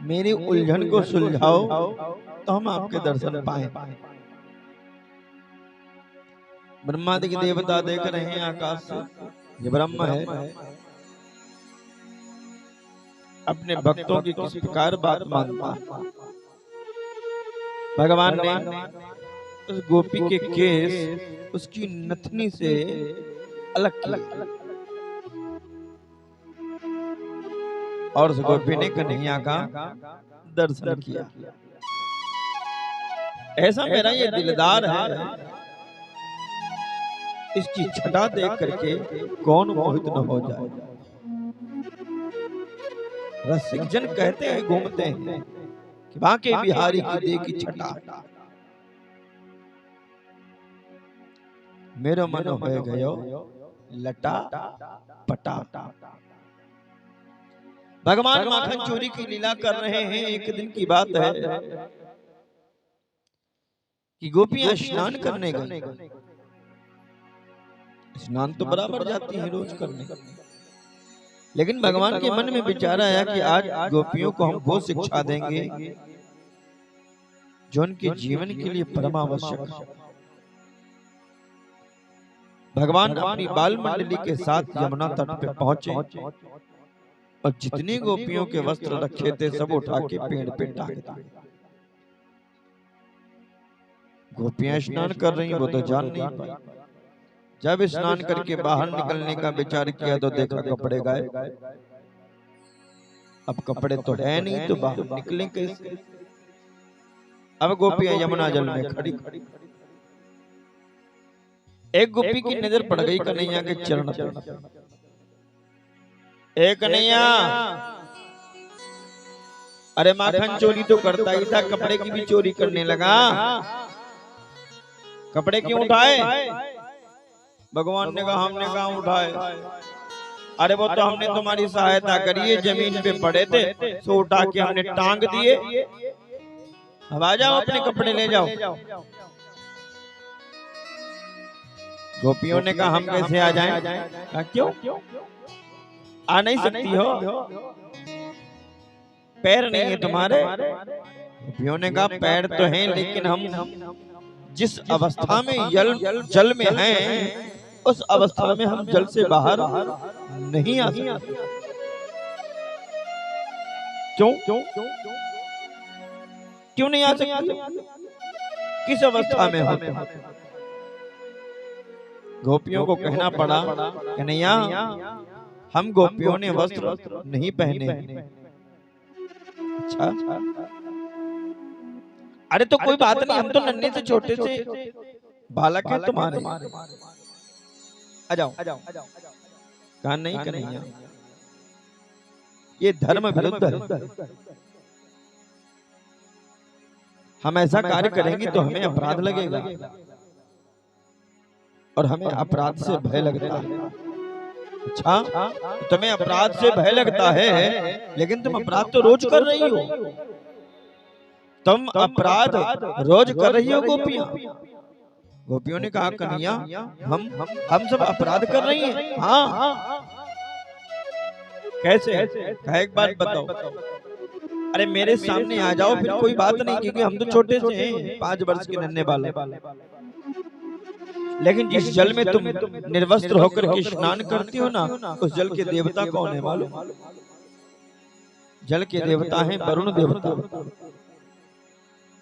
मेरी उलझन को सुलझाओ तो हम आपके दर्शन पाए। ब्रह्मादि देवता देख रहे हैं आकाश से, ये ब्रह्म है, अपने भक्तों की किस प्रकार बात मानता है। भगवान ने उस गोपी के केस उसकी नथनी से अलग किए और उस गोपी ने कन्हैया का दर्शन किया। ऐसा मेरा ये दिलदार है, इसकी छटा देख करके कौन मोहित न हो जाए। रसिक जन कहते हैं, घूमते हैं कि बांके बिहारी की देखी छटा, मेरो मन हो गयो लटा पटा। भगवान माखन चोरी की लीला कर रहे हैं। एक दिन की बात है कि गोपियां स्नान करने गई। स्नान तो बराबर जाती है रोज करने, लेकिन भगवान के मन में विचार आया कि आज गोपियों को हम वो शिक्षा देंगे जो उनके जीवन के लिए परमावश्यक है। भगवान अपनी बाल मंडली के साथ यमुना तट पे पहुंचे और जितनी गोपियों के वस्त्र रखे थे सब उठा के पेड़ पे टांग दिए। गोपियां स्नान कर रही, वो तो जान नहीं पाई। जब स्नान करके बाहर निकलने का विचार किया तो देखा कपड़े गायब। अब कपड़े तो है नहीं तो बाहर निकले कैसे। अब गोपियां यमुना जल में खड़ी। एक गोपी की नजर पड़ गई कन्हैया के चरण पे। ए कन्हैया, अरे माखन चोरी तो करता ही था, कपड़े की भी चोरी करने लगा। कपड़े क्यों उठाए? भगवान ने कहा हमने कहा उठाए। अरे वो तो हमने तुम्हारी सहायता करी है, जमीन पे पड़े थे तो उठा के हमने टांग दिए। अब आ जाओ, अपने कपड़े ले जाओ। गोपियों ने कहा हम कैसे आ जाएं? कहा क्यों आ नहीं सकती हो? पैर नहीं है तुम्हारे? गोपियों ने कहा पैर तो हैं, लेकिन हम जिस अवस्था में जल में हैं उस अवस्था में हम जल से बाहर नहीं आ सकते। क्यों क्यों नहीं आ सकते? किस अवस्था में हो? गोपियों को कहना पड़ा कन्हैया, हम गोपियों ने वस्त्र नहीं पहने। अच्छा, अरे तो कोई बात नहीं, हम तो नन्हे से छोटे से बालक हैं तुम्हारे, आ जाओ। कहा नहीं कन्हैया, ये धर्म विरुद्ध है। हम ऐसा कार्य करेंगे तो हमें अपराध लगेगा और हमें अपराध से भय लगता है। अच्छा, तुम्हें अपराध से भय लगता है, लेकिन तुम अपराध तो रोज कर रही हो। तुम अपराध रोज कर रही हो गोपियां। गोपियों ने कहा कन्हैया, हम सब अपराध कर रही हैं। हाँ, कैसे? कहा एक बात बताओ। अरे मेरे सामने आ जाओ, फिर कोई बात नहीं, क्योंकि हम तो छोटे से हैं, 5 वर्ष के नन्हे बालक। लेकिन जिस जल में तुम निर्वस्त्र होकर के स्नान करती हो ना, उस जल के देवता कौन है मालूम? जल के देवता हैं वरुण देवता।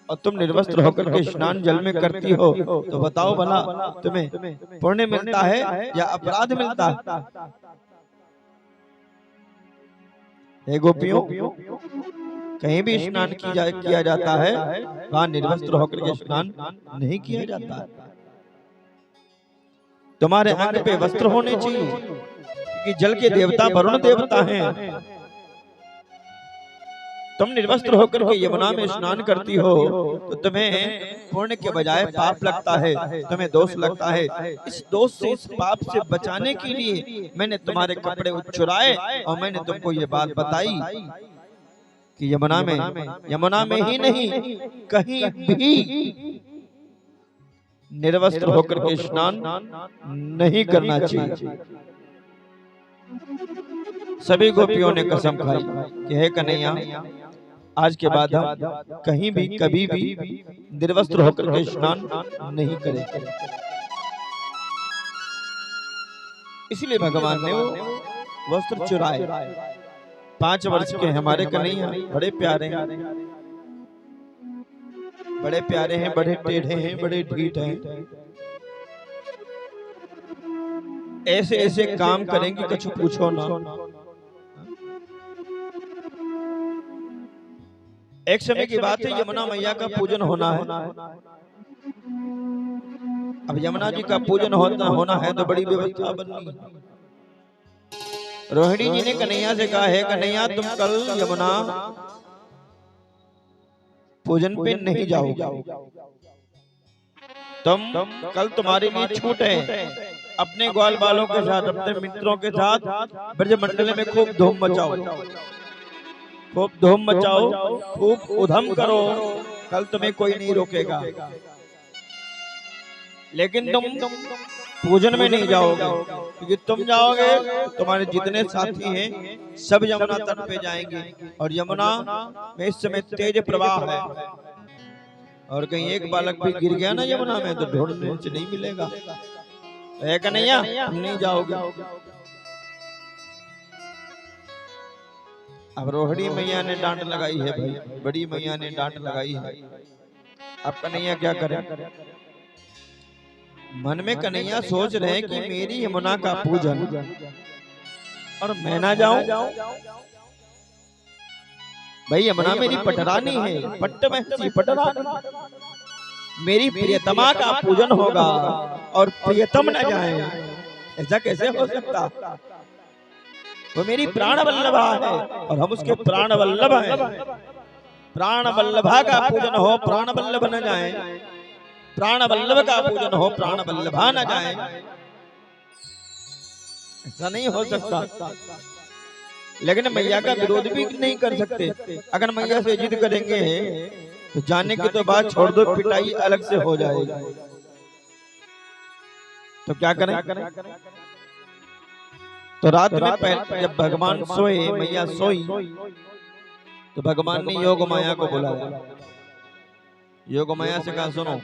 और तुम निर्वस्त्र होकर के स्नान जल में करती हो, तो बताओ भला तुम्हें पुण्य मिलता है या अपराध मिलता है? हे गोपियों, कहीं भी स्नान किया जाता है, वहां निर्वस्त्र होकर के स्नान नहीं किया जाता है। तुम्हारे अंग पे वस्त्र होने चाहिए, क्योंकि जल के देवता वरुण देवता हैं। तुम निर्वस्त्र होकर के यमुना में स्नान करती हो तो तुम्हें पुण्य के बजाय पाप लगता है, तुम्हें दोष लगता है। इस दोष से, इस पाप से बचाने के लिए मैंने तुम्हारे कपड़े चुराए और मैंने तुमको ये बात बताई कि यमुना में ही नहीं कहीं भी निर्वस्त्र होकर के स्नान नहीं करना चाहिए। सभी गोपियों ने कसम खाई कि हे कन्हैया, आज के बाद हम कहीं भी कभी भी निर्वस्त्र होकर के स्नान नहीं करेंगे। इसलिए भगवान ने वो वस्त्र चुराए। 5 वर्ष के हमारे कन्हैया बड़े प्यारे हैं, बड़े प्यारे हैं, बड़े टेढ़े हैं, बड़े ढीठ हैं। ऐसे ऐसे काम करेंगे कुछ पूछो ना। एक समय की बात है, यमुना मैया का पूजन होना है। अब यमुना जी का पूजन होना है तो बड़ी व्यवस्था बननी है। रोहिणी जी ने कन्हैया से कहा है, कन्हैया तुम कल यमुना पूजन पे नहीं जाओगे, तुम कल तुम्हारे लिए छूट है। अपने ग्वाल बालों के साथ, अपने मित्रों के साथ ब्रजमंडल में खूब धूम मचाओ, खूब धूम मचाओ, खूब उधम करो, कल तुम्हें कोई नहीं रोकेगा। लेकिन तुम पूजन में नहीं जाओगे, क्योंकि तुम जाओगे तुम्हारे जितने साथी हैं सब यमुना तट पे जाएंगे, और यमुना में इस समय तेज प्रवाह है, और कहीं एक बालक भी गिर गया ना यमुना में तो ढूंढने से नहीं मिलेगा। है कन्हैया तुम नहीं जाओगे। अब रोहिणी मैया ने डांट लगाई है भाई, बड़ी मैया ने डांट लगाई है। अब कन्हैया क्या करे? मन में कन्हैया सोच रहे हैं कि मेरी यमुना का पूजन और मैं ना जाऊं। भाई यमुना मेरी पटरानी है, पट्ट महसी पटरानी, मेरी प्रियतमा का पूजन होगा और प्रियतम न जाए, ऐसा कैसे हो सकता? वो मेरी प्राण वल्लभा है और हम उसके प्राण वल्लभ हैं। प्राण वल्लभा का पूजन हो, प्राण वल्लभ न जाए, प्राण वल्लभ का पूजन हो, प्राण वल्लभा न जाए, ऐसा नहीं हो सकता। लेकिन मैया का विरोध भी नहीं कर सकते। अगर मैया से जिद करेंगे तो जाने की तो बात छोड़ दो, पिटाई अलग से हो जाएगी। तो क्या करें? तो रात में जब भगवान सोए, मैया सोई, तो भगवान ने योग माया को बुलाया। योग माया से कहा, सुनो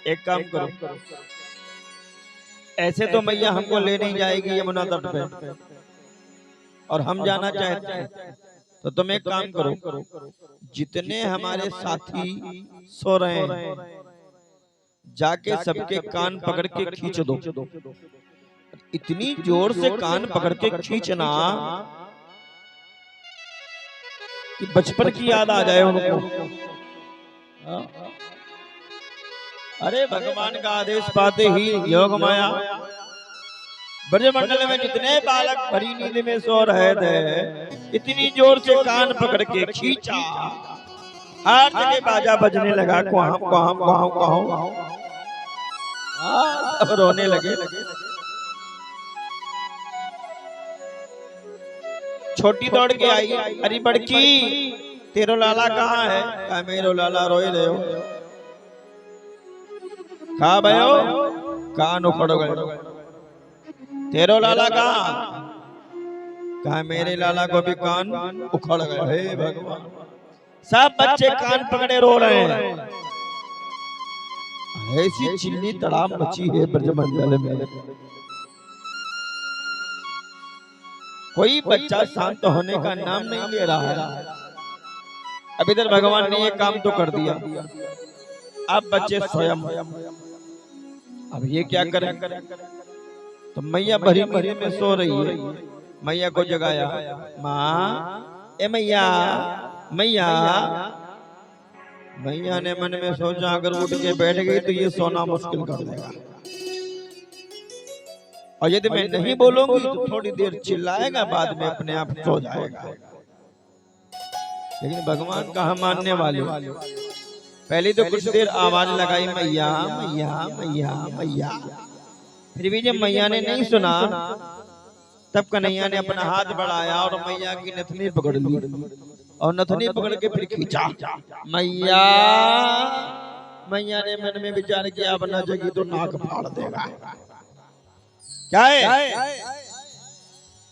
एक काम करो, ऐसे तो मैया हमको ले नहीं जाएगी यमुना तट पे, और हम जाना चाहते हैं, तो तुम एक काम करो, जितने हमारे साथी सो रहे हैं जाके सबके कान पकड़ के खींच दो। इतनी जोर से कान पकड़ के खींचना कि बचपन की याद आ जाए उनको। अरे भगवान का आदेश पाते ही योग माया ब्रजमंडल में जितने बालक भरी नींद में सो रहे थे, इतनी जोर से कान पकड़ के खींचा, हर जगह बाजा बजने लगा, क्वाम क्वाम क्वाम क्वाम, सब रोने लगे। छोटी दौड़ के आई, अरे बड़की तेरो लाला कहाँ है? कहा मेरो लाला रोए रहे हो। कहा भयो? कान उखड़ गए। तेरो लाला कहाँ? कहा मेरे लाला को भी कान उखड़ गए। हे भगवान, सब बच्चे कान पकड़े रो रहे हैं। ऐसी चिल्ली तड़ाम मची है ब्रजमंडल में, कोई बच्चा शांत होने का नाम नहीं ले रहा है। अब इधर भगवान ने ये काम तो कर दिया, अब बच्चे स्वयं, अब ये क्या करें? तो मैया भरी नींद में सो रही है, मैया को जगाया, माँ ए मैया मैया। मैया ने मन में सोचा अगर उठ के बैठ गई तो ये सोना मुश्किल कर देगा, और यदि मैं नहीं बोलूंगी तो थोड़ी देर चिल्लाएगा, बाद में अपने आप सो जाएगा। लेकिन भगवान कहाँ मानने वाले, पहले तो कुछ देर आवाज लगाई, मैया मैया मैया मैया। फिर भी जब मैया ने नहीं सुना, तब कन्हैया ने अपना हाथ बढ़ाया और मैया की नथनी पकड़ ली, और नथनी पकड़ के फिर खींचा। मैया मैया ने मन में विचार किया, अब न जगी तो नाक फाड़ देगा। क्या है?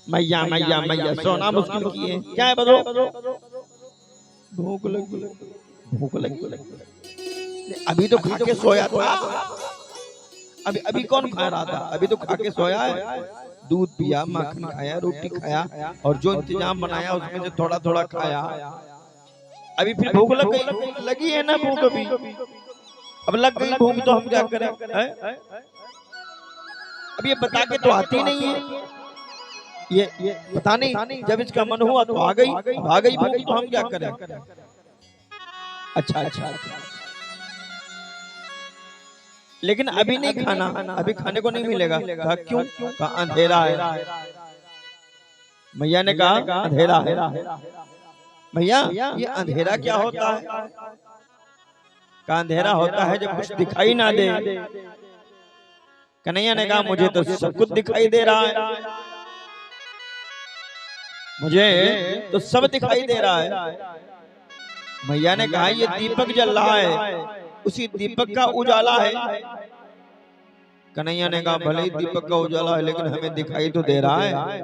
मैया मैया मैया, सोना मुश्किल की है, क्या है बताओ? भूख लगी, भूख लगी। अभी तो खा के सोया था, अभी अभी कौन खा रहा था? अभी तो खा के सोया है, दूध पिया, माखन खाया, रोटी खाया और जो इंतजाम बनाया उसमें से थोड़ा थोड़ा खाया। अभी फिर भूख लग गई, लगी है ना भूख अभी, अब लग गई भूख तो हम क्या करें? अब ये बता के तो आती नहीं है, ये पता नहीं, जब इसका मन हुआ तो आ गई, आ गई भूख तो हम क्या करें? अच्छा अच्छा, लेकिन अभी नहीं खाना, अभी खाने को नहीं मिलेगा। कहा क्यों? कहा अंधेरा है। मैया ने कहा अंधेरा है। भैया ये अंधेरा क्या होता है? कहा अंधेरा होता है जब कुछ दिखाई ना दे। कन्हैया ने कहा मुझे तो सब कुछ दिखाई दे रहा है, मुझे तो सब दिखाई दे रहा है। मैया ने कहा ये दीपक जल रहा है, उसी दीपक का उजाला है। कन्हैया ने कहा भले ही दीपक का उजाला है लेकिन हमें दिखाई तो दे रहा है।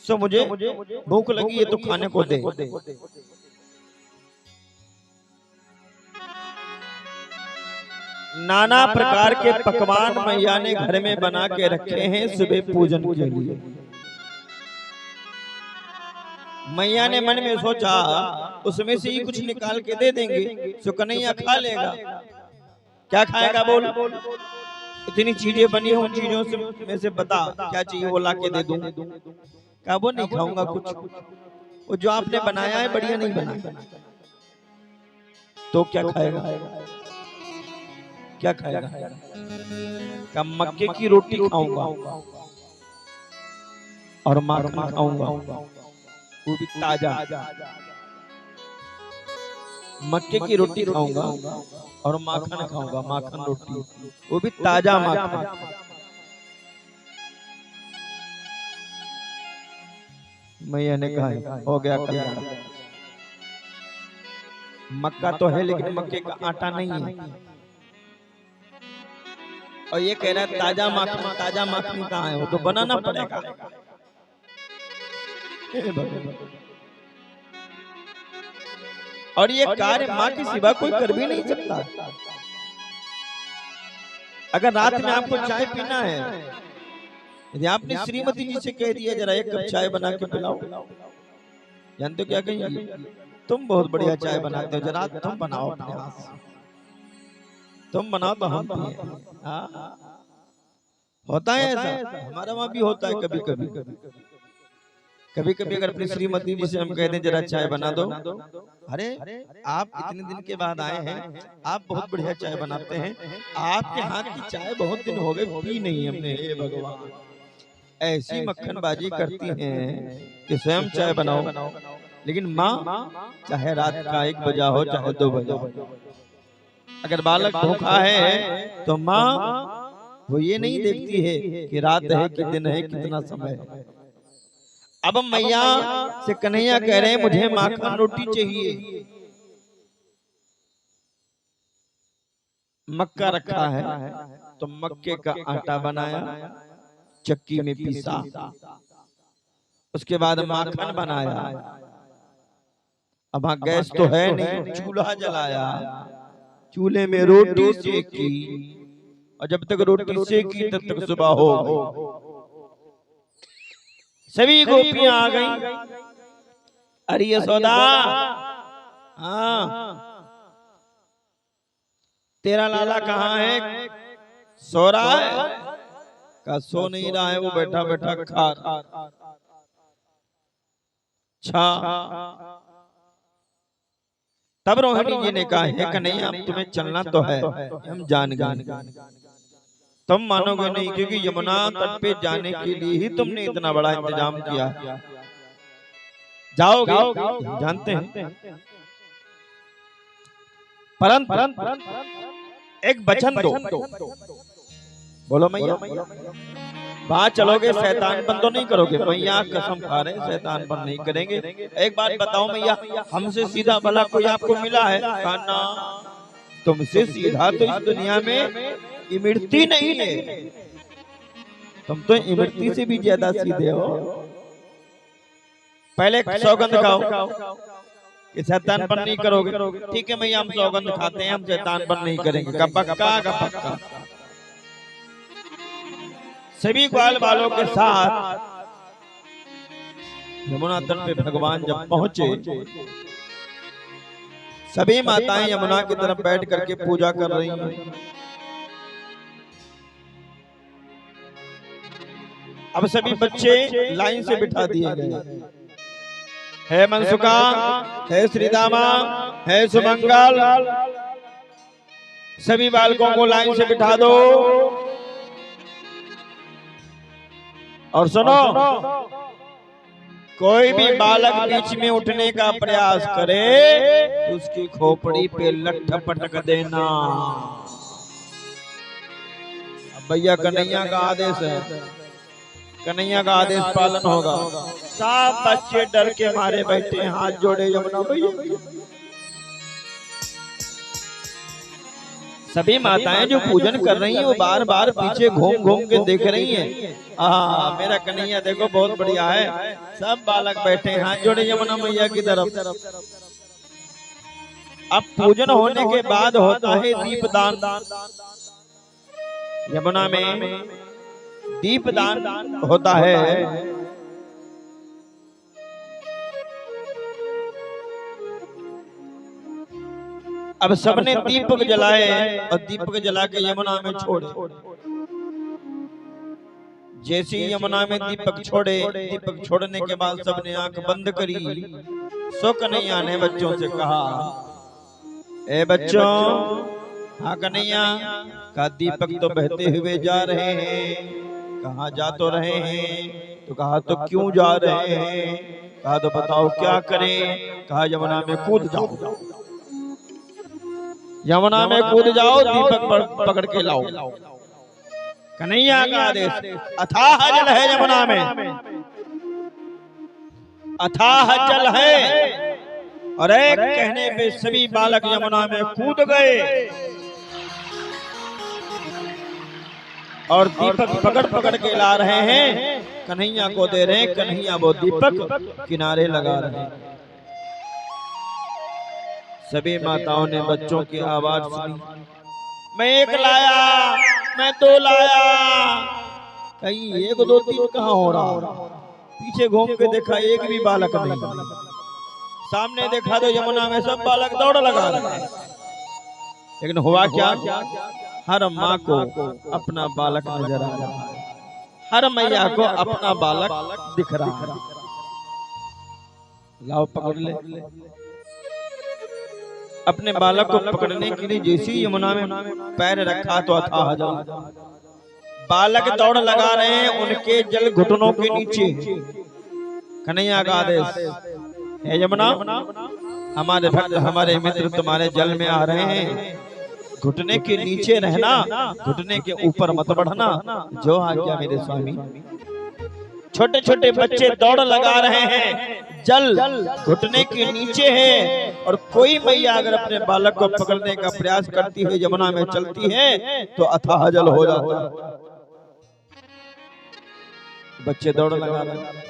सो मुझे भूख लगी है तो खाने को दे। नाना प्रकार के पकवान मैया ने घर में बना के रखे हैं सुबह पूजन के लिए। मैया ने मन में सोचा उसमें से ही कुछ निकाल के दे देंगे, सो कन्हैया खा लेगा। क्या खाएगा बोल? इतनी चीजें बनी हो, उन चीजों से में से बता क्या चाहिए वो ला के दे दूं। क्या वो नहीं खाऊंगा कुछ, वो जो आपने बनाया है बढ़िया नहीं बनाया। तो क्या खाएगा? क्या खाएगा? क्या मक्के की रोटी खाऊंगा और माखन खाऊंगा, वो भी ताजा। मक्के की रोटी खाऊंगा और माखन खाऊंगा, माखन रोटी, वो भी ताजा माखन। मैया ने कहा हो गया कल्याण। मक्का तो है लेकिन मक्के का आटा नहीं है, और ये कह रहा है ताजा माखन। ताजा माखन कहाँ है? वो तो बनाना पड़ेगा। और ये कार्य माँ के सिवा कोई कर भी नहीं सकता। अगर रात में आपको चाय पीना है, यदि आपने श्रीमती जी से कह दिया जरा एक कप चाय बना के पिलाओ, जानते हो क्या कहेंगी? तुम बहुत बढ़िया चाय बनाते हो, जरा तुम बनाओ अपने हाथ से, तुम बनाओ तो हम पिए। होता है ऐसा, हमारा वहां भी होता है कभी कभी। कभी कभी अगर अपनी श्रीमती जी से हम कहते हैं जरा चाय बना दो, अरे आप इतने दिन के बाद आए हैं, आप बहुत बढ़िया चाय बनाते हैं, आपके हाथ की चाय बहुत दिन हो गए पी नहीं हमने। हे भगवान, ऐसी मक्खनबाजी करती हैं कि स्वयं चाय बनाओ। लेकिन माँ चाहे रात का 1 बजा हो चाहे 2 बजा हो, अगर बालक भूखा है तो माँ वो ये नहीं देखती है कि रात है कि दिन है, कितना समय है। अब मैया से कन्हैया कह रहे हैं मुझे माखन रोटी चाहिए। मक्का रखा है तो मक्के का आटा बनाया, चक्की में पीसा, उसके बाद माखन बनाया। अब हाँ गैस तो है नहीं, चूल्हा जलाया, चूल्हे में रोटी सेकी, और जब तक रोटी सेकी तब तक सुबह हो गई। सभी गोपियां आ गई। अरे यशोदा, हाँ तेरा लाला कहाँ है? सो रहा है? का सो नहीं रहा है, वो बैठा बैठा खा रहा। अच्छा, तब रोहिणी जी ने कहा है कन्हैया तुम्हें चलना तो है, हम जान गए। तुम मानोगे नहीं क्योंकि यमुना तट पे जाने के लिए ही तुमने इतना बड़ा इंतजाम किया। जाओगे जानते हैं, परंतु एक वचन दो। बोलो मैया, वहां चलोगे शैतानपन तो नहीं करोगे? मैया कसम खा रहे शैतानपन नहीं करेंगे। एक बात बताओ मैया, हमसे सीधा भला कोई आपको मिला है? खाना तुमसे सीधा तो इस दुनिया में इमरती नहीं है, तुम तो इमरती से भी ज्यादा सीधे हो। पहले सौगंध खाओ, कि शैतानपन नहीं करोगे। ठीक है भैया, हम सौगंध खाते हैं, हम शैतानपन नहीं करेंगे। का पक्का। सभी ग्वाल वालों के साथ यमुना तट पे भगवान जब पहुंचे, सभी माताएं यमुना की तरफ बैठ करके पूजा कर रही हैं। अब सभी बच्चे लाइन से बिठा दिए गए। है मनसुका, है श्रीदामा, है सुमंगल, सभी बालकों को लाइन से बिठा दो। और सुनो, कोई भी बालक बीच में उठने का प्रयास करे तो उसकी खोपड़ी पे लठ पटक देना। भैया कन्हैया का आदेश है, कन्हैया का आदेश पालन होगा। सब बच्चे डर के मारे बैठे, हाथ जोड़े यमुना भैया। सभी माताएं जो पूजन कर रही हैं वो बार बार पीछे घूम घूम के देख रही हैं। मेरा कन्हैया देखो बहुत बढ़िया है। सब बालक बैठे हाथ जोड़े यमुना मैया की तरफ। अब पूजन होने के बाद होता है दीपदान। यमुना में दीपदान होता है। अब सबने दीपक जलाए और दीपक जला के यमुना में छोड़े। जैसे ही यमुना में दीपक छोड़े, दीपक छोड़ने के बाद सबने आंख बंद करी। सो कन्हैया ने बच्चों से कहा, ए बच्चों, हाँ कन्हैया, का दीपक तो बहते हुए जा रहे हैं। कहाँ जा तो रहे हैं? तो कहा तो क्यों जा रहे हैं? कहा तो बताओ क्या करें? कहा यमुना में कूद जाओ, यमुना में कूद जाओ, दीपक पकड़ के लाओ। कन्हैया का आदेश। अथाह जल है यमुना में, अथाह जल है। और एक कहने पे सभी बालक यमुना में कूद गए और दीपक पकड़ पकड़ के ला रहे हैं, कन्हैया को दे रहे हैं। कन्हैया वो दीपक किनारे लगा रहे हैं। सभी माताओं ने बच्चों की आवाज सुनी। मैं एक लाया, मैं दो लाया। कहीं एक दो तीन कहाँ हो रहा? पीछे घूम के देखा, एक भी बालक नहीं। सामने देखा तो यमुना में सब बालक दौड़ लगा रहे हैं। लेकिन हुआ क्या? हर माँ को अपना बालक नजर आ रहा है, हर मैया को अपना बालक दिख रहा है। लाओ पकड़ ले। अपने बालक को पकड़ने के लिए जैसे ही यमुना में पैर रखा तो अथाह जल। बालक दौड़ लगा रहे हैं, उनके जल घुटनों के नीचे। कन्हैया का आदेश है, यमुना, हमारे भक्त, हमारे मित्र तुम्हारे जल में आ रहे हैं। घुटने के नीचे रहना, घुटने के ऊपर मत बढ़ना। जो आज्ञा मेरे स्वामी। छोटे छोटे बच्चे दौड़ लगा रहे हैं, जल घुटने के नीचे है। और कोई मैया अगर अपने बालक को पकड़ने का प्रयास करती है, यमुना में चलती है, तो अथाह जल हो जाता है। बच्चे दौड़ लगा रहे हैं।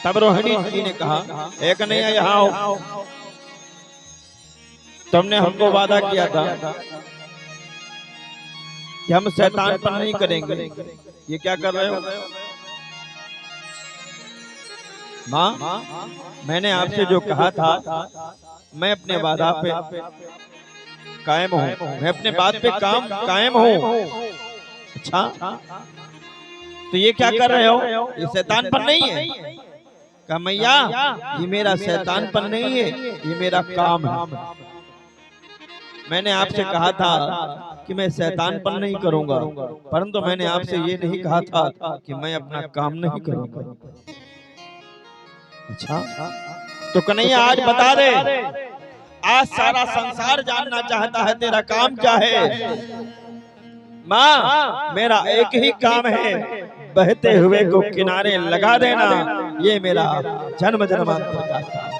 तब रोहिणी जी ने कहा, एक कन्हैया यहाँ आओ, तुमने हमको वादा किया था कि हम शैतानपन नहीं करेंगे। ये क्या कर रहे हो? माँ, मैंने आपसे जो कहा था, मैं अपने वादा पे कायम हूँ, मैं अपने बात पे कायम हूँ। अच्छा, तो ये क्या कर रहे हो? ये शैतानपन नहीं है। कहा मैया, ये मेरा शैतानपन नहीं है, ये मेरा काम है। मैंने आपसे कहा था कि मैं शैतानपन नहीं करूंगा, परंतु मैंने आपसे ये नहीं कहा था कि मैं अपना काम नहीं करूंगा। अच्छा, तो कन्हैया आज बता दे, आज सारा संसार जानना चाहता है तेरा काम क्या है। माँ, मेरा एक ही काम है, बहते हुए को किनारे लगा देना। ये मेरा जन्म जन्मांतर का काम।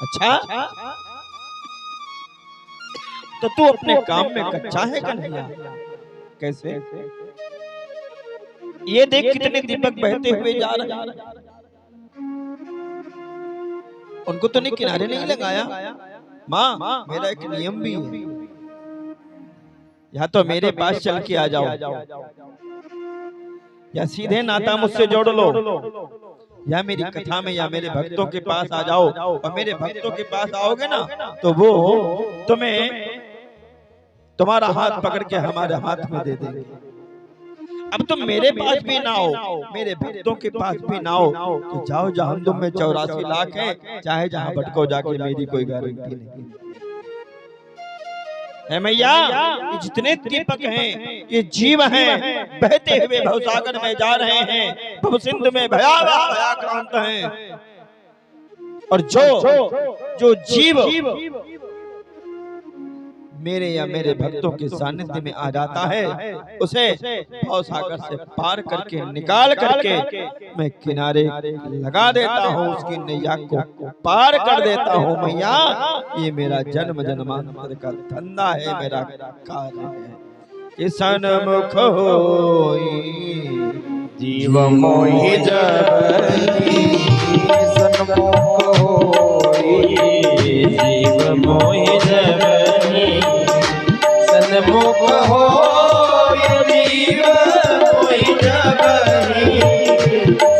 अच्छा, तो तू अपने काम में कच्चा है कन्हैया? कैसे? ये देख कितने दीपक बहते हुए जा रहे हैं। उनको तो नहीं किनारे नहीं लगाया। माँ मेरा एक नियम भी है, या तो मेरे पास चल के आ जाओ, या सीधे नाता मुझसे जोड़ लो, या मेरी कथा में या मेरे भक्तों के पास आ जाओ। और मेरे भक्तों के पास आओगे ना तो वो तुम्हें तुम्हारा हाथ पकड़ के हमारे हाथ में दे देंगे। अब तुम मेरे पास भी ना हो, मेरे भक्तों के पास भी ना हो, तो जाओ जहन्नुम में 84 लाख है, चाहे जहां भटको जाके, मेरी कोई गारंटी नहीं है मैया। ये जितने दीपक हैं ये जीव हैं, बहते हुए भवसागर में जा रहे हैं, भवसिंधु में भयावह भयाक्रांत हैं। और जो जीव मेरे या मेरे भक्तों के सानिध्य में आ जाता है, उसे भवसागर से पार करके निकाल करके मैं किनारे लगा देता हूँ, उसकी नैया को पार कर देता हूँ मैया। ये मेरा जन्म जन्मांतर का धंधा है, मेरा कार्य है। कि सन्मुख होई जीव मोहि जबहि, सन्मुख होई जीव मोहि जबहि, सन्मुख होई जीव मोहि जबहि,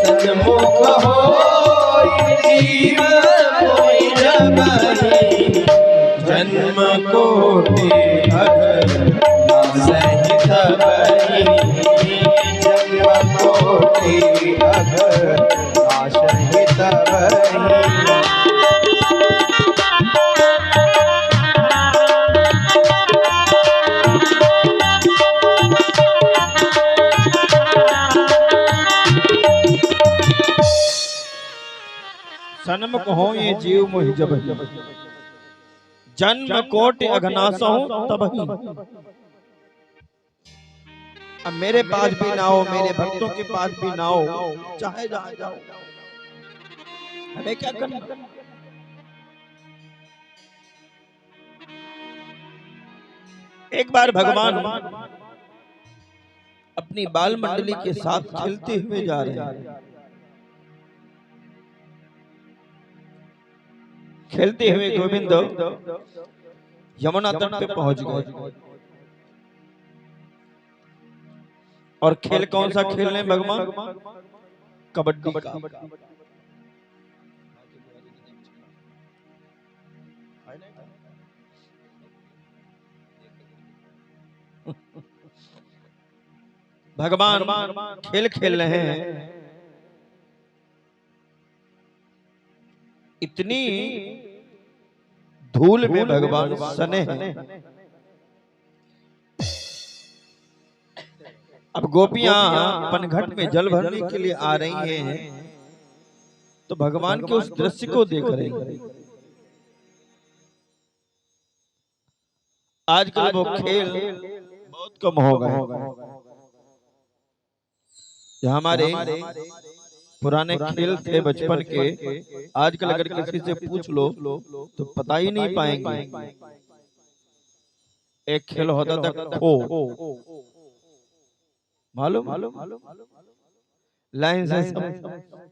सन्मुख होई जीव मोहि जबहि, जन्म कोटि अघर सहित बहि, जन्म कोटि अघर सहित बहि। सन्मुख हो ये जीव मोहि जबहि, जन्म कोटि अघनासहु तबहि। अब मेरे पास भी ना हो, मेरे भक्तों के पास भी ना हो, चाहे जहां जाओ, हमें क्या करना। एक बार भगवान अपनी बाल मंडली के साथ खेलते हुए जा रहे हैं, खेलते हुए गोविंद यमुना तट पे पहुंच गए। और खेल कौन सा खेल रहे भगवान? कबड्डी का। भगवान खेल खेल रहे हैं, इतनी धूल में भगवान सने हैं। अब गोपियां पनघट में जल भरने के लिए आ रही हैं, तो भगवान के उस दृश्य को देख रही हैं। आजकल वो खेल बहुत कम हो गए। जो हमारे पुराने खेल थे बचपन के, आजकल अगर किसी से पूछ लो तो पता ही नहीं पाएंगे। एक खेल होता था खो, मालूम? लाइन से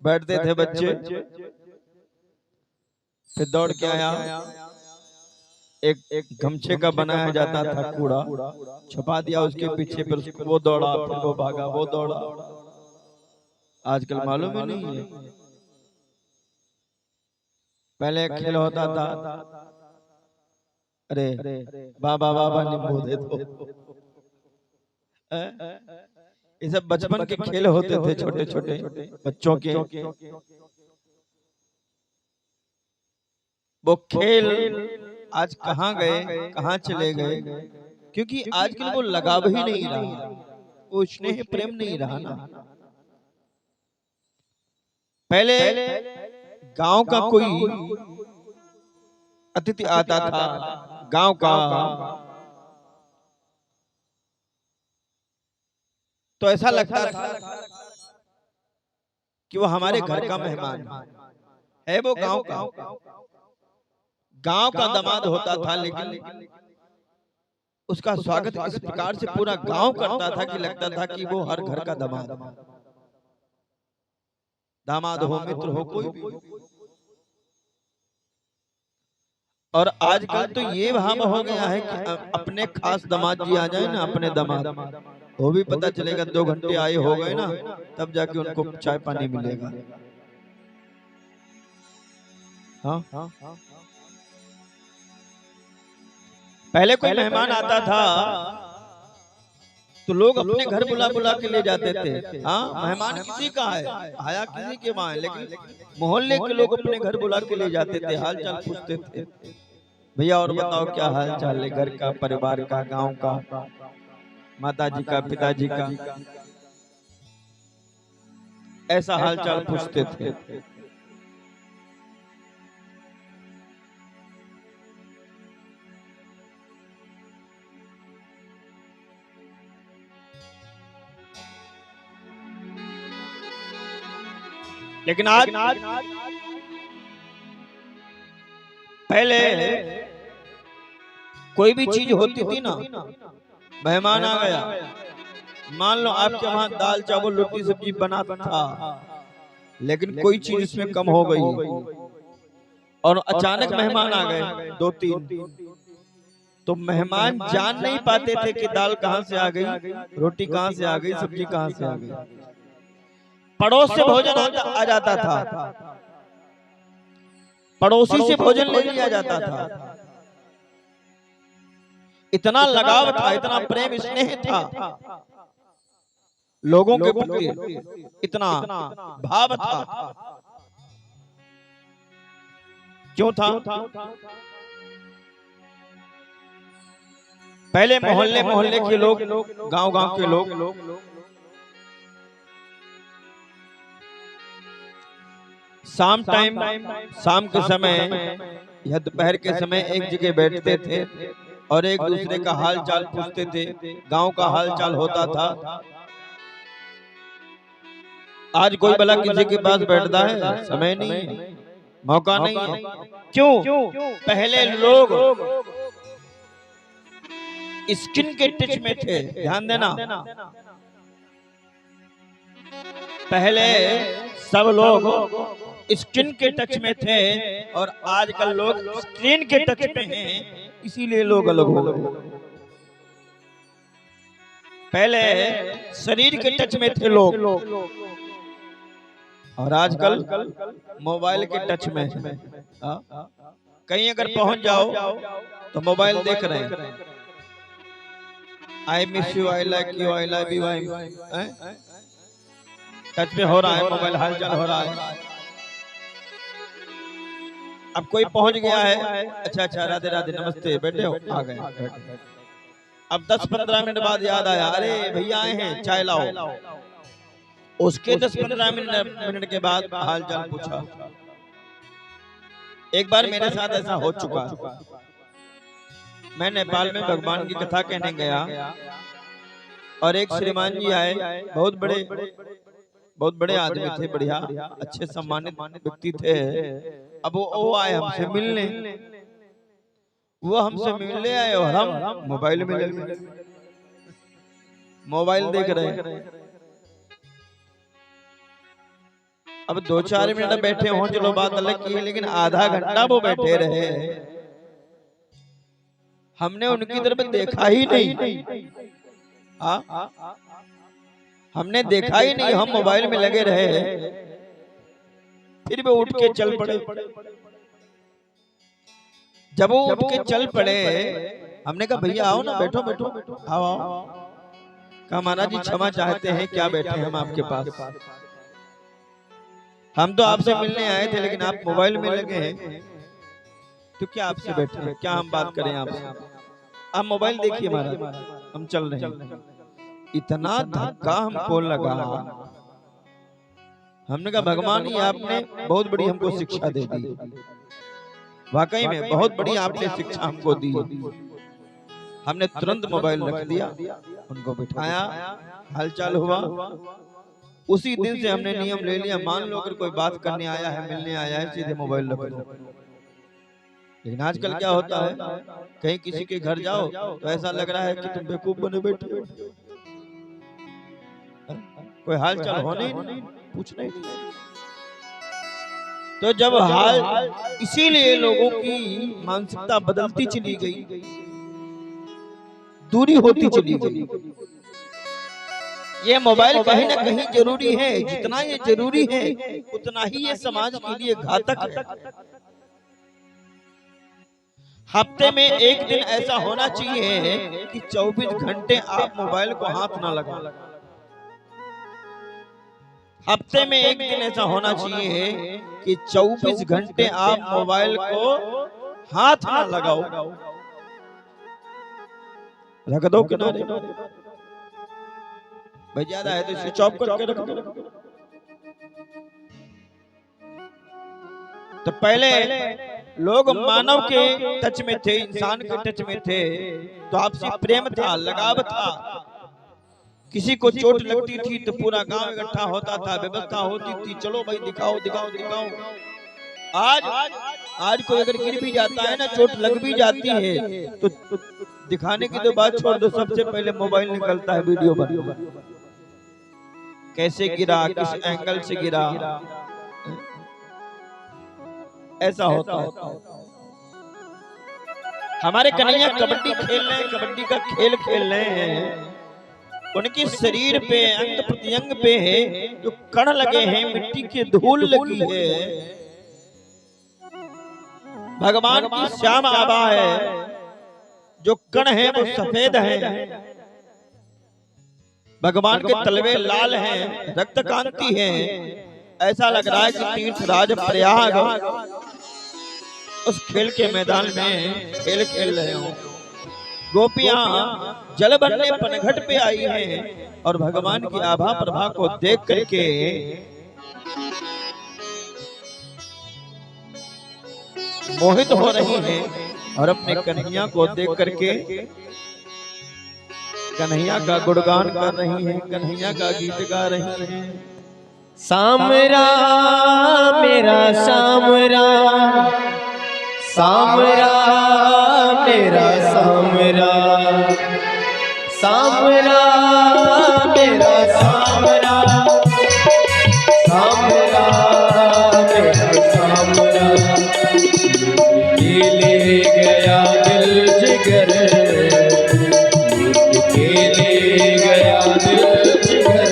बैठते थे बच्चे, फिर दौड़ के आया, एक गमछे का बनाया जाता था कूड़ा, छुपा दिया उसके पीछे, फिर वो दौड़ा, फिर वो भागा, वो दौड़ा। आजकल मालूम ही नहीं है। पहले एक खेल होता था, अरे बाबा बाबा नींबू दे दो। ये सब बचपन के खेल होते थे, छोटे छोटे बच्चों के। वो खेल आज कहाँ गए, कहाँ चले गए? क्योंकि आजकल वो लगाव ही नहीं रहा, वो स्नेह प्रेम नहीं रहा ना। पहले गांव का कोई अतिथि आता था, गांव का, तो ऐसा लगता था कि वो हमारे घर का मेहमान है। वो गांव का दामाद होता था, लेकिन उसका स्वागत इस प्रकार से पूरा गांव करता था कि लगता था कि वो हर घर का दामाद हो, मित्र हो, कोई भी। और आजकल तो ये भाव हो गया है कि अपने खास दामाद जी आ जाए ना, अपने दामाद, वो भी पता चलेगा 2 घंटे आए हो गए ना, तब जाके उनको चाय पानी मिलेगा। हाँ, पहले कोई मेहमान आता था तो लोग अपने घर बुला बुला के ले जाते थे। हाँ, मेहमान किसी का है, आया किसी के वहां है, लेकिन मोहल्ले के लोग अपने घर बुला के ले जाते थे, हाल चाल पूछते थे, भैया और बताओ क्या हाल चाल है, घर का, परिवार का, गांव का, माता जी का, पिताजी का, ऐसा हाल चाल पूछते थे। लेकिन आज पहले कोई भी चीज होती थी ना, मेहमान आ गया, मान लो आपके वहां दाल चावल रोटी सब्जी बना था, लेकिन कोई चीज इसमें कम हो गई और अचानक मेहमान आ गए 2-3, तो मेहमान जान नहीं पाते थे कि दाल कहां से आ गई, रोटी कहां से आ गई, सब्जी कहां से आ गई। पड़ोस से भोजन आ जाता था, पड़ोसी से भोजन ले लिया जाता था। इतना लगाव था, इतना प्रेम स्नेह था लोगों के प्रति, इतना भाव था। क्यों था? पहले मोहल्ले मोहल्ले के लोग, गांव गांव के लोग शाम के समय या दोपहर के समय एक जगह बैठते थे और एक दूसरे का हाल चाल पूछते थे, गांव का हाल चाल होता था। आज कोई भला किसी के पास बैठता है? समय नहीं है, मौका नहीं है। क्यों? पहले लोग स्किन के टच में थे, ध्यान देना, पहले सब लोग स्किन के टच में थे और आजकल लोग स्क्रीन के टच में हैं, इसीलिए लोग अलग हो गए। पहले शरीर के टच में थे लोग और आजकल मोबाइल के टच में है। कहीं अगर पहुंच जाओ तो मोबाइल देख रहे हैं, I miss you, I like you, I love you, touch में हो रहा है, मोबाइल हालचाल हो रहा है। अब कोई पहुंच गया है, अच्छा राधे राधे, नमस्ते, बैठे हो, आ गए। अब 10-15 मिनट बाद याद आया, अरे भैया आए हैं, चाय लाओ। उसके 10-15 मिनट के बाद हाल चाल पूछा। एक बार मेरे साथ ऐसा हो चुका, मैं नेपाल में भगवान की कथा कहने गया और एक श्रीमान जी आए, बहुत बड़े आदमी थे, बढ़िया अच्छे सम्मानित व्यक्ति थे। अब वो आए हमसे मिलने, वो हमसे मिलने आए और हम मोबाइल में लगे, मोबाइल देख रहे हैं। अब 2-4 मिनट बैठे हों, चलो बात अलग की है, लेकिन आधा घंटा वो बैठे रहे, हमने उनकी तरफ देखा ही नहीं। हमने देखा ही नहीं, हम मोबाइल में लगे रहे, फिर वो उठ के चल पड़े। जब वो उठ के चल पड़े, हमने कहा भैया आओ ना, बैठो बैठो, आओ। कहा महाराज जी क्षमा चाहते हैं, क्या बैठे हम आपके पास, हम तो आपसे मिलने आए थे, लेकिन आप मोबाइल में लगे हैं, तो क्या आपसे बैठे हैं, क्या हम बात करें आपसे, आप मोबाइल देखिए महाराज, हम चल रहे हैं। इतना धक्का हमको लगा, हमने कहा भगवान ही आपने बहुत बड़ी हमको शिक्षा दे दी, वाकई में बहुत बड़ी आपने शिक्षा हमको दी। हमने तुरंत मोबाइल रख दिया, उनको बिठाया, हालचाल हुआ। उसी दिन से हमने नियम ले लिया, मान लो अगर कोई बात करने आया है, मिलने आया है, सीधे मोबाइल रख दो। लेकिन आजकल क्या होता है, कहीं किसी के घर जाओ तो ऐसा लग रहा है कि तुम बेवकूफ बने बैठे हो, कोई हाल चाल होने नहीं, पूछने नहीं। तो जब हाल, इसीलिए लोगों की मानसिकता बदलती चली गई, दूरी होती चली गई। ये मोबाइल कहीं ना कहीं जरूरी है, जितना ये जरूरी है उतना ही ये समाज के लिए घातक है। हफ्ते में एक दिन ऐसा होना चाहिए कि 24 घंटे आप मोबाइल को हाथ ना लगाओ। हफ्ते में एक दिन ऐसा होना चाहिए कि 24 घंटे आप मोबाइल को हाथ ना लगाओ, रख दो किनारे। भाई ज्यादा है तो स्विच ऑफ करके रख दो। तो पहले लोग मानव के टच में थे, इंसान के टच में थे, तो आपसी प्रेम था, लगाव था। किसी को चोट लगती थी तो पूरा गांव इकट्ठा होता था, व्यवस्था होती थी, चलो भाई दिखाओ दिखाओ दिखाओ। आज कोई अगर गिर भी जाता है ना, चोट लग भी जाती है, तो दिखाने की तो बात छोड़ दो, सबसे पहले मोबाइल निकलता है वीडियो बना, कैसे गिरा, किस एंगल से गिरा, ऐसा होता है। हमारे कन्हैया कबड्डी खेल रहे हैं, कबड्डी का खेल खेल रहे हैं, उनके शरीर पे अंग प्रत्यंग पे है जो कण लगे हैं, मिट्टी की धूल लगी है, भगवान की श्याम आभा है, जो कण है वो सफेद है, भगवान के तलवे लाल हैं, रक्त कांति है। ऐसा लग रहा है कि तीर्थराज प्रयाग उस खेल के मैदान में खेल खेल रहे हो। गोपियां जल भरने पनघट पे आई हैं और भगवान की आभा प्रभा को देख करके मोहित हो रही हैं और अपने कन्हैया को देख करके कन्हैया का गुणगान कर रही हैं, कन्हैया का गीत गा रही हैं। सामरा मेरा सामरा, सामरा मेरा सामरा, सामरा मेरा सामरा, सामरा मेरा सामरा, ले गया दिल जिगर, ले गया दिल जिगर,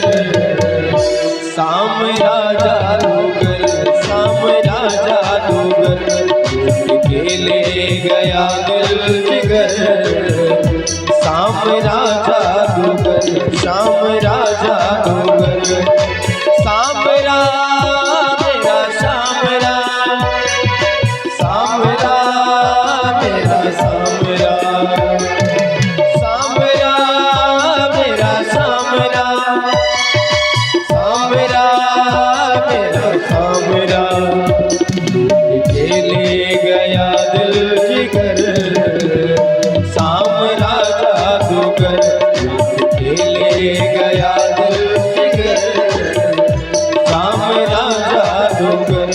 सामरा जादूगर, सामरा जादूगर, ले गया दिल जिगर, सामरा जादूगर, सामरा जादूगर, सामरा मेरा सामरा, सामरा मेरा सामरा, सामरा मेरा सामरा, सामरा मेरा सामरा, ले गया दिल जिगर, सामरा जादूगर, ले गया दिल जिगर, सामरा जादूगर।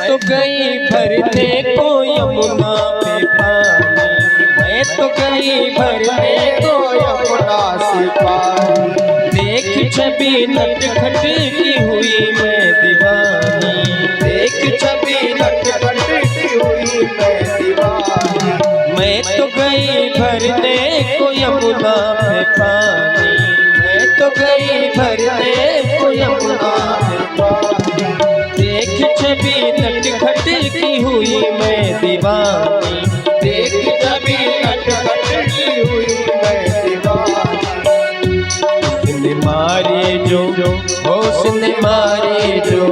तो गई भरने को यमुना में पानी, मैं तो गई भरने को यमुना से पानी, देख छवि नटखट की हुई मैं दीवानी, देख छवि नटखट की हुई मैं दीवानी, मैं तो गई भरने को यमुना में पानी, मैं तो गई भरने को यमुना में पानी, देख छवि नटखट की हुई मैं दीवानी, देख छवि नटखट की हुई मैं दीवानी, उसने मारे जो उसने मारे जो,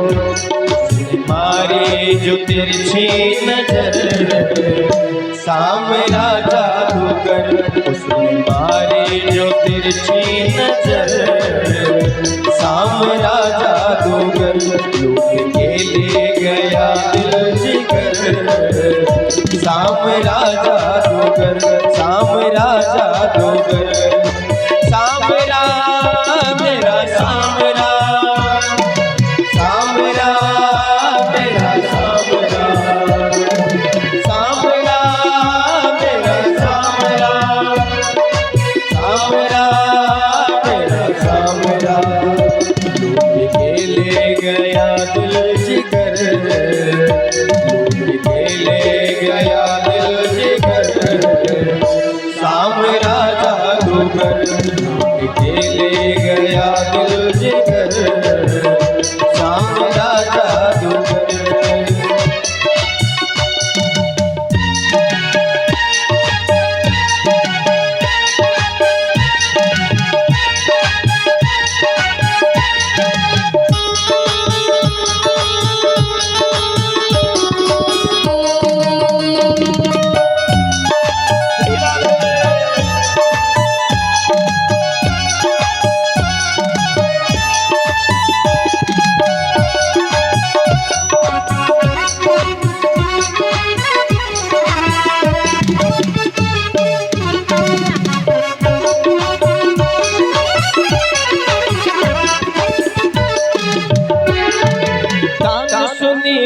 उसने मारे जो तिरछी नजर, सामरा जादूगर, उस मारे जो तिरछी नजर, सामरा जादूगर लूट के ले गया दिल जिगर। सामरा जादूगर, सामरा जादूगर, सामरा मेरा सामरा, सामरा मेरा सामरा, सामरा मेरा सामरा, सामरा मेरा सामरा, लूट के ले गया दिल जिगर, लूट के ले गया दिल जिगर। सामरा जादूगर लूट के ले गया दिल जिगर, सामरा जादूगर।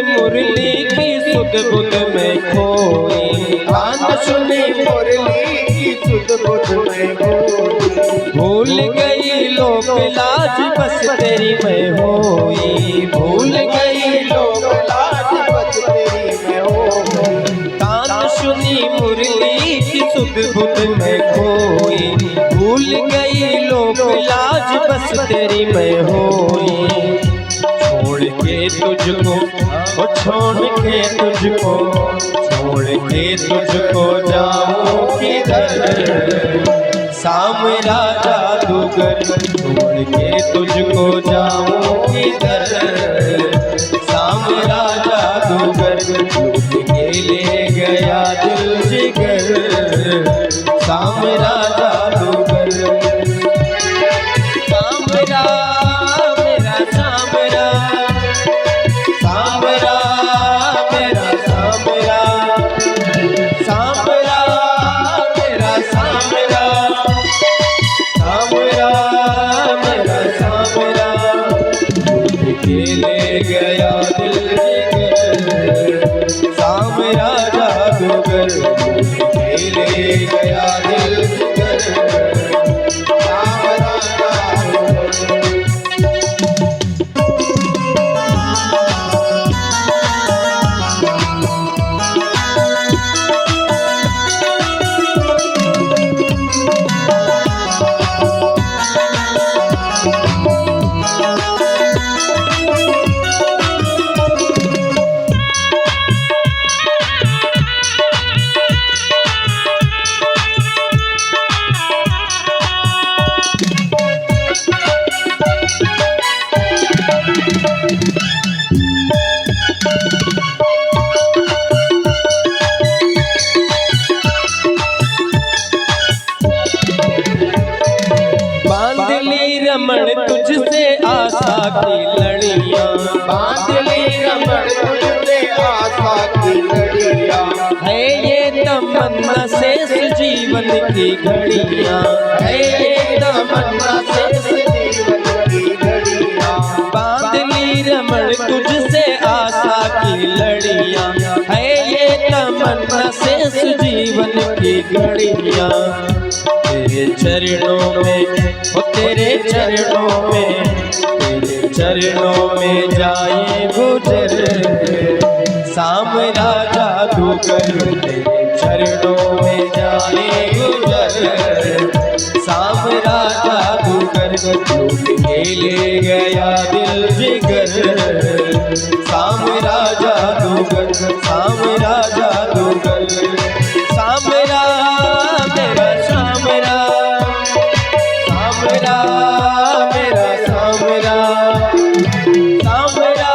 मुरली की सुध बुध में खोई, कान सुनी मुरली की सुध बुध में खोई। भूल गई लोक लाज बस तेरी में होई, भूल गई लोक लाज बस तेरी में होई। कान सुनी मुरली की सुध बुध में खोई, भूल गई लोक लाज बस तेरी में होई। छोड़ के तुझको, ओ छोड़ के तुझको, छोड़ के तुझको जाऊं किधर। सामरा जादूगर छोड़ के तुझको जाऊं किधर। सामरा जादूगर लूट के ले गया दिल जिगर। सामरा जादूगर, सामरा मेरा सामरा, सामरा मेरा सामरा, सामरा मेरा सामरा, सामरा मेरा सामरा, लूट के ले गया दिल जिगर। सामरा जादूगर लूट के ले गया दिल जिगर। सामरा जादूगर। रमण तुझसे आशा की लड़ियां, बांध ली रमण तुझसे आशा की लड़ियां। है ये तमन्ना शेष जीवन की घड़ियां, है ये तमन्ना शेष जीवन की घड़ियां। बांध ली रमण तुझसे आशा की लड़ियां, है ये तमन्ना शेष जीवन की घड़ियां। तेरे चरणों में, ओ तेरे चरणों में, तेरे चरणों में जाए गुजर। सामरा जादूगर तेरे चरणों में जाए गुजर। सामरा जादूगर लूट के ले गया दिल जिगर। सामरा जादूगर, सामरा जादूगर, सामरा मेरा सामरा, सामरा मेरा सामरा, सामरा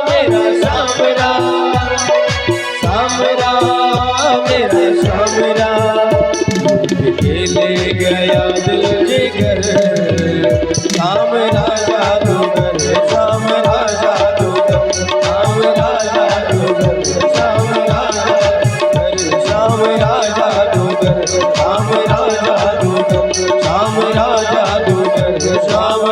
मेरा सामरा, सामरा मेरा सामरा, लूट के श्याम राजा दुगर श्याम राजा दुगर श्याम राजा दुगर श्याम राजा दुगर श्याम राजा दुगर श्याम राजा दुगर श्याम राजा दुगर श्याम